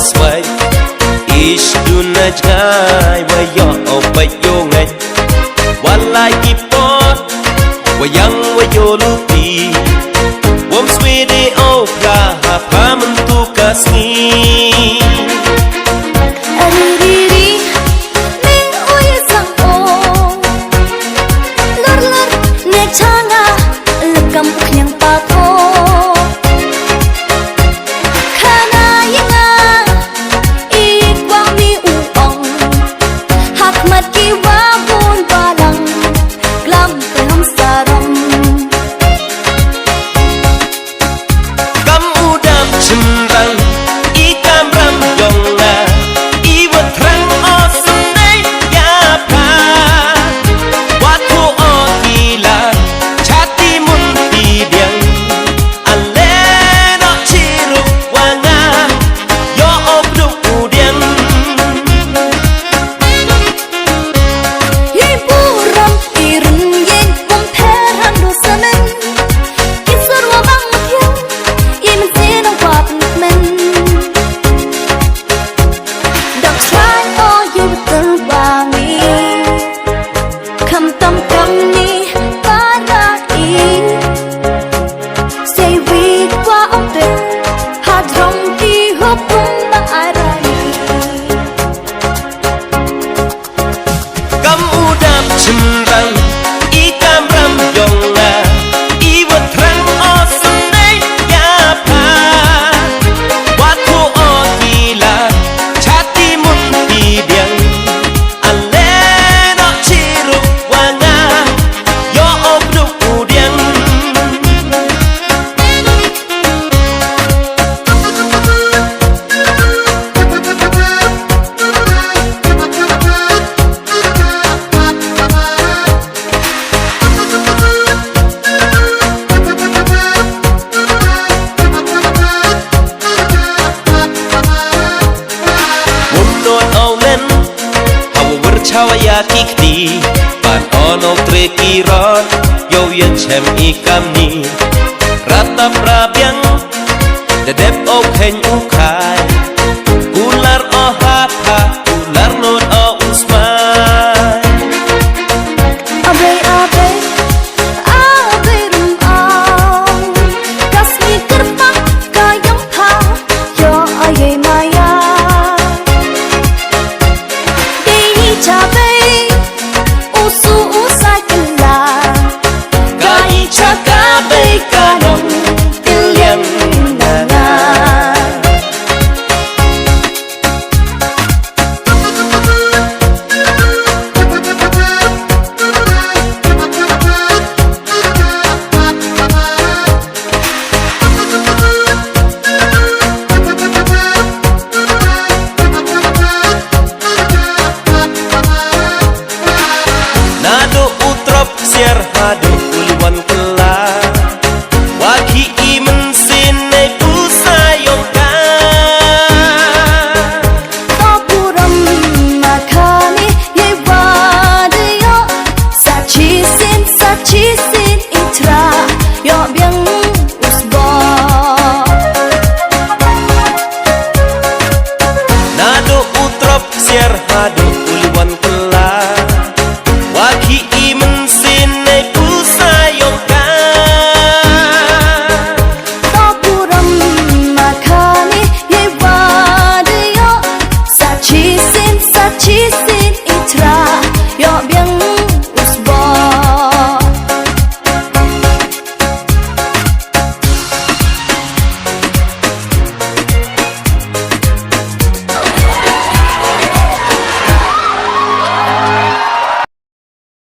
sway ish do na jai wa yo pa yo ngai walai ki pot wa yang wa yo lu ti wom swede o pra ha pa man tu kasni chawaya kikti pan ono treki ron yo ye chem ikam ni rata prabyang de dep o khen u khai ular o ha ha ular non o usmai abe abe abe rum ang kasmi kerpa kayam pha yo aye maya dei cha